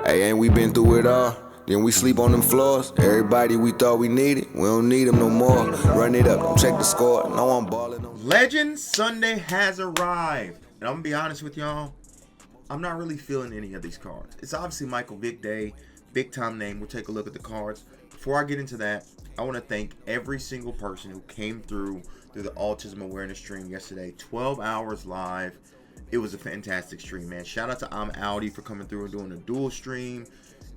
Hey, ain't we been through it all? Then we sleep on them floors. Everybody we thought we needed, we don't need them no more. Run it up, don't check the score. No, I'm balling. Legends Sunday has arrived. And I'm going to be honest with y'all, I'm not really feeling any of these cards. It's obviously Michael Vick Day, big time name. We'll take a look at the cards. Before I get into that, I want to thank every single person who came through the autism awareness stream yesterday. 12 hours live. It was a fantastic stream, man. Shout out to Audi for coming through and doing a dual stream.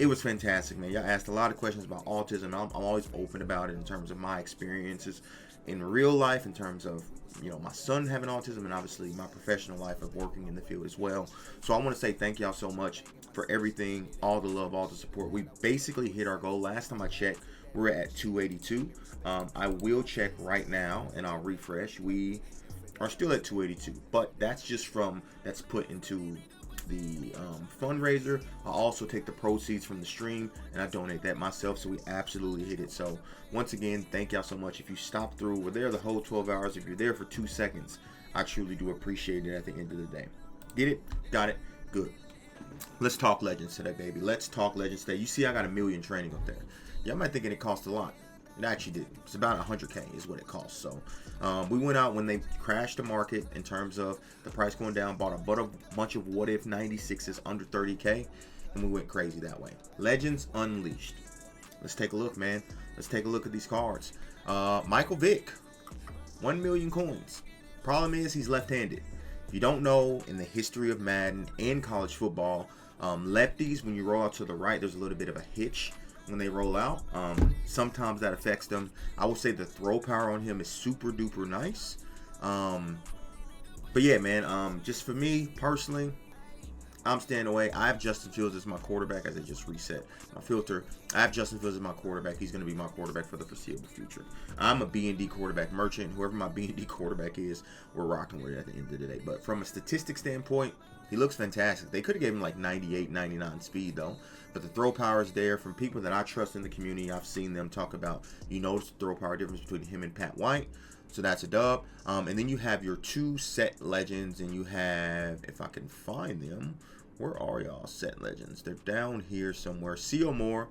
It was fantastic, man. Y'all asked a lot of questions about autism. I'm always open about it in terms of my experiences in real life, in terms of, you know, my son having autism, and obviously my professional life of working in the field as well. So I want to say thank y'all so much for everything, all the love, all the support. We basically hit our goal. Last time I checked, we're at 282. I will check right now and I'll refresh. We are still at 282, but that's put into the fundraiser. I also take the proceeds from the stream and I donate that myself, so we absolutely hit it. So once again, thank y'all so much. If you stop through, we're there the whole 12 hours. If you're there for 2 seconds, I truly do appreciate it at the end of the day. Get it? Got it? Good. Let's talk Legends today, baby. Let's talk Legends today. You see I got 1 million training up there. Y'all might thinking it cost a lot. It actually didn't. It's about 100K is what it costs. So we went out when they crashed the market in terms of the price going down, bought a bunch of what if 96s under 30K, and we went crazy that way. Legends Unleashed. Let's take a look, man. Let's take a look at these cards. Michael Vick, 1 million coins. Problem is he's left-handed. If you don't know, in the history of Madden and college football, lefties, when you roll out to the right, there's a little bit of a hitch when they roll out. Sometimes that affects them. I would say the throw power on him is super duper nice. But yeah, man, just for me personally, I'm staying away. I have Justin Fields as my quarterback, as I just reset my filter. I have Justin Fields as my quarterback. He's going to be my quarterback for the foreseeable future. I'm a B&D quarterback merchant. Whoever my B&D quarterback is, we're rocking with it at the end of the day. But from a statistic standpoint, he looks fantastic. They could have given him like 98, 99 speed though. But the throw power is there. From people that I trust in the community, I've seen them talk about, you notice the throw power difference between him and Pat White. So that's a dub. And then you have your 2 set legends, and you have, if I can find them, where are y'all set legends? They're down here somewhere. C.O. Moore,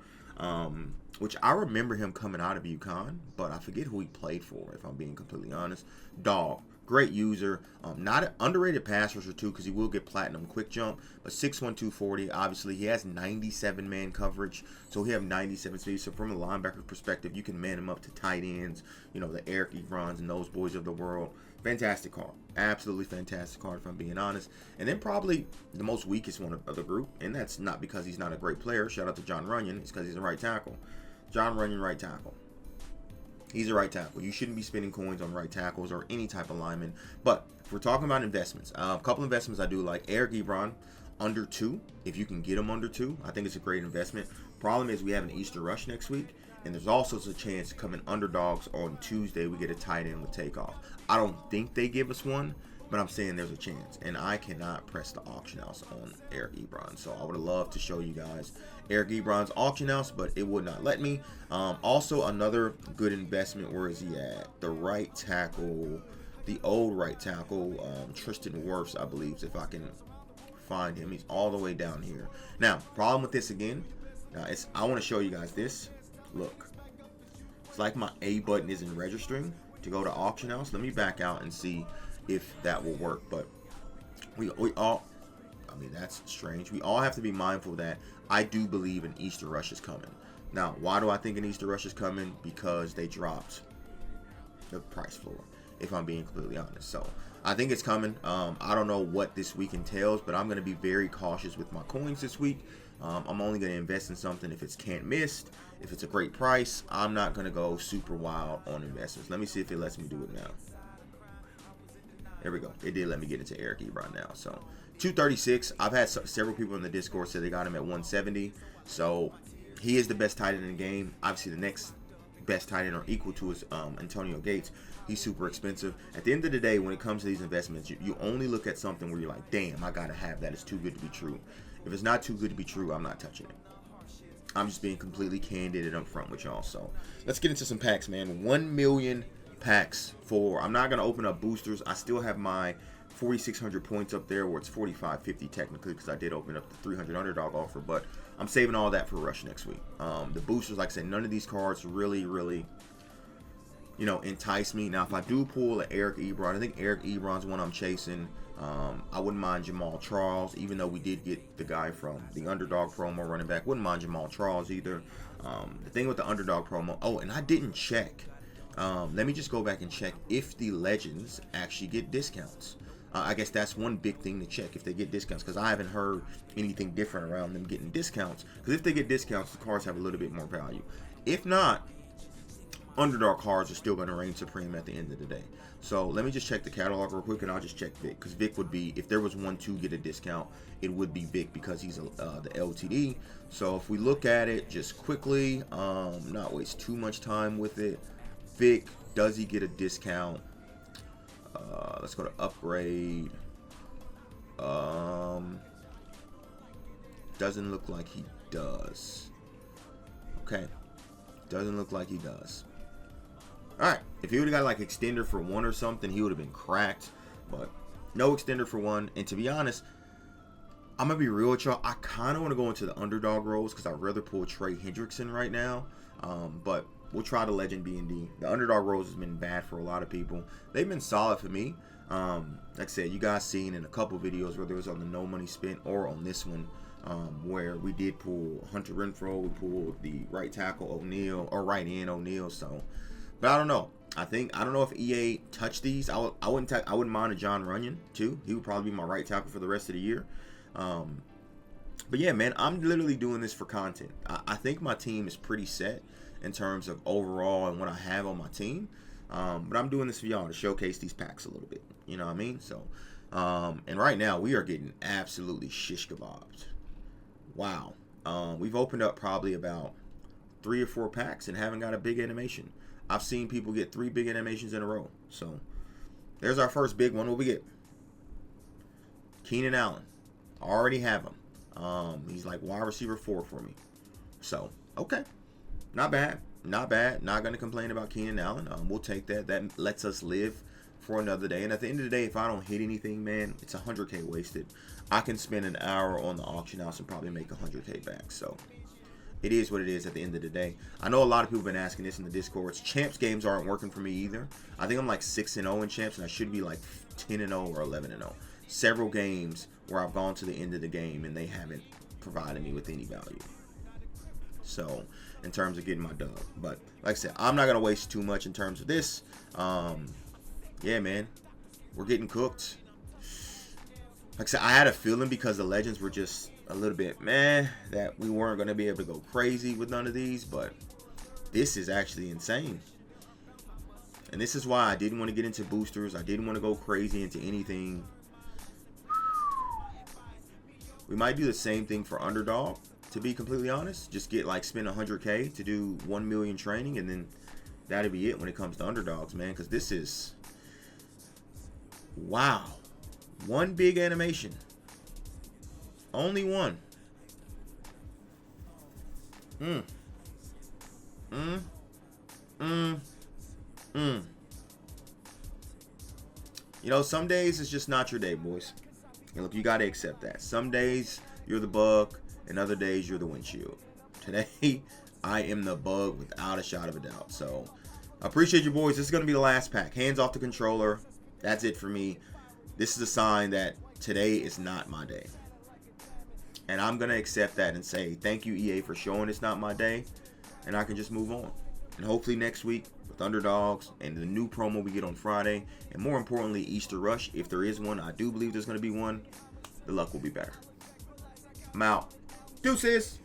which I remember him coming out of UConn, but I forget who he played for, if I'm being completely honest. Dog. Great user, not an underrated pass rusher too, because he will get platinum quick jump, but 6'1", 240. Obviously, he has 97 man coverage, so he have 97 speed. So from a linebacker perspective, you can man him up to tight ends, you know, the Eric Ebrons and those boys of the world. Fantastic card, absolutely fantastic card, if I'm being honest. And then probably the most weakest one of the group, and that's not because he's not a great player. Shout out to John Runyon, it's because he's a right tackle. John Runyon, right tackle. He's a right tackle. You shouldn't be spending coins on right tackles or any type of lineman. But if we're talking about investments, a couple investments I do like. Eric Ebron, under 2. If you can get him under 2, I think it's a great investment. Problem is we have an Easter rush next week, and there's also a chance coming underdogs on Tuesday we get a tight end with takeoff. I don't think they give us one, but I'm saying there's a chance. And I cannot press the auction house on Eric Ebron. So I would have loved to show you guys Eric Ebron's auction house, but it would not let me. Also, another good investment, where is he at? The right tackle, the old right tackle, Tristan Wirfs, I believe, if I can find him. He's all the way down here. Now, problem with this again, I want to show you guys this. Look, it's like my A button isn't registering to go to auction house. Let me back out and see if that will work. But we all, I mean, that's strange. We all have to be mindful that I do believe an Easter rush is coming. Now, why do I think an Easter rush is coming? Because they dropped the price floor, if I'm being completely honest. So I think it's coming. I don't know what this week entails, but I'm going to be very cautious with my coins this week. I'm only going to invest in something if it's can't miss. If it's a great price, I'm not going to go super wild on investments. Let me see if it lets me do it now. There we go. It did let me get into Eric Ebron now. So 236. I've had several people in the Discord say they got him at 170. So he is the best tight end in the game. Obviously, the next best tight end or equal to is Antonio Gates. He's super expensive. At the end of the day, when it comes to these investments, you only look at something where you're like, damn, I got to have that. It's too good to be true. If it's not too good to be true, I'm not touching it. I'm just being completely candid and upfront with y'all. So let's get into some packs, man. 1 million packs for, I'm not going to open up boosters. I still have my 4,600 points up there, where it's 4,550 technically, because I did open up the 300 underdog offer, but I'm saving all that for Rush next week. The boosters, like I said, none of these cards really, you know, entice me. Now, if I do pull an Eric Ebron, I think Eric Ebron's one I'm chasing. I wouldn't mind Jamal Charles, even though we did get the guy from the underdog promo running back. Wouldn't mind Jamal Charles either. The thing with the underdog promo, oh, and I didn't check. Let me just go back and check if the legends actually get discounts. I guess that's one big thing to check, if they get discounts, because I haven't heard anything different around them getting discounts. Because if they get discounts, the cards have a little bit more value. If not, underdog cards are still going to reign supreme at the end of the day. So let me just check the catalog real quick, and I'll just check Vick, because Vick would be, if there was one to get a discount, it would be Vick, because he's the LTD. So if we look at it just quickly, not waste too much time with it, Vick, does he get a discount? Let's go to upgrade. Doesn't look like he does. Okay, doesn't look like he does. Alright, if he would have got like extender for 1 or something, he would have been cracked. But no extender for 1. And to be honest, I'm going to be real with y'all. I kind of want to go into the underdog roles, because I'd rather pull Trey Hendrickson right now. But we'll try the Legend B&D. The underdog roles has been bad for a lot of people. They've been solid for me. Like I said, you guys seen in a couple videos, whether it was on the No Money Spent or on this one, where we did pull Hunter Renfrow, we pulled the right tackle O'Neal, or right end O'Neal. So, but I don't know. I don't know if EA touched these. I wouldn't mind a John Runyon too. He would probably be my right tackle for the rest of the year. But yeah, man, I'm literally doing this for content. I think my team is pretty set in terms of overall and what I have on my team. But I'm doing this for y'all to showcase these packs a little bit. You know what I mean? So, and right now we are getting absolutely shish kebabbed. Wow. We've opened up probably about 3 or 4 packs and haven't got a big animation. I've seen people get 3 big animations in a row. So, there's our first big one. What we get? Keenan Allen. Already have him. He's like wide receiver 4 for me. So, okay. Not bad. Not bad. Not going to complain about Keenan Allen. We'll take that. That lets us live for another day. And at the end of the day, if I don't hit anything, man, it's 100K wasted. I can spend an hour on the auction house and probably make 100K back. So, it is what it is at the end of the day. I know a lot of people have been asking this in the Discords. Champs games aren't working for me either. I think I'm like 6-0 in Champs, and I should be like 10-0 or 11-0. Several games where I've gone to the end of the game and they haven't provided me with any value. So, in terms of getting my dub. But, like I said, I'm not going to waste too much in terms of this. Yeah, man. We're getting cooked. Like I said, I had a feeling because the Legends were just a little bit meh, that we weren't going to be able to go crazy with none of these, but this is actually insane. And this is why I didn't want to get into boosters. I didn't want to go crazy into anything. We might do the same thing for underdog, to be completely honest. Just get like spend 100K to do 1 million training, and then that'll be it when it comes to underdogs, man. Because this is, wow, 1 big animation. Only 1. You know, some days it's just not your day, boys. And look, you got to accept that. Some days you're the bug, and other days you're the windshield. Today, I am the bug without a shot of a doubt. So, I appreciate you, boys. This is going to be the last pack. Hands off the controller. That's it for me. This is a sign that today is not my day. And I'm going to accept that and say, thank you, EA, for showing it's not my day. And I can just move on. And hopefully next week with underdogs and the new promo we get on Friday. And more importantly, Easter Rush. If there is one, I do believe there's going to be one. The luck will be better. I'm out. Deuces.